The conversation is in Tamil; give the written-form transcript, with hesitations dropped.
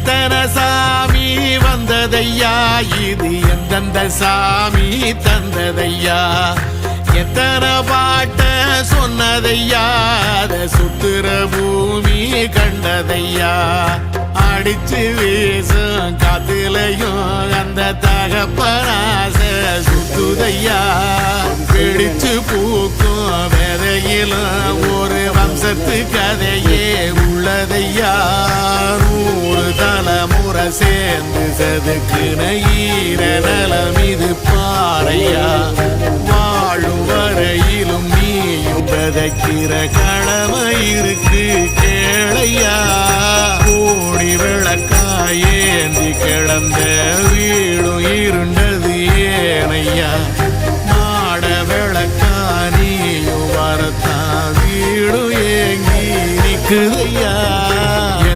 எத்தனை சாமி வந்ததையா, இது எந்தெந்த சாமி தந்ததையா, எத்தனை பாட்ட சொன்னதையா, அத சுத்துற பூமி கண்டதையா, அடிச்சு வீசும் காத்துலையும் அந்த தகப்பனாச சுத்துதையா, பிடிச்சு பூக்கும் விதையிலும் ஒரு வம்சத்து கதையே உள்ளதையா, 100 தலைமுறை சேர்ந்து சதுக்குன ஈர நலம் இது பாறையா, வாழும் வரையிலும் நீயும் விதைக்கிற கடமை இருக்கு கேளையா, கோடி விளக்காயேந்தி கிடந்த வீடும் இருண்டது ஏனையா, மாட விளக்கா நீயும் வரத்தான் வீடும் ஏங்கி நிற்குதையா.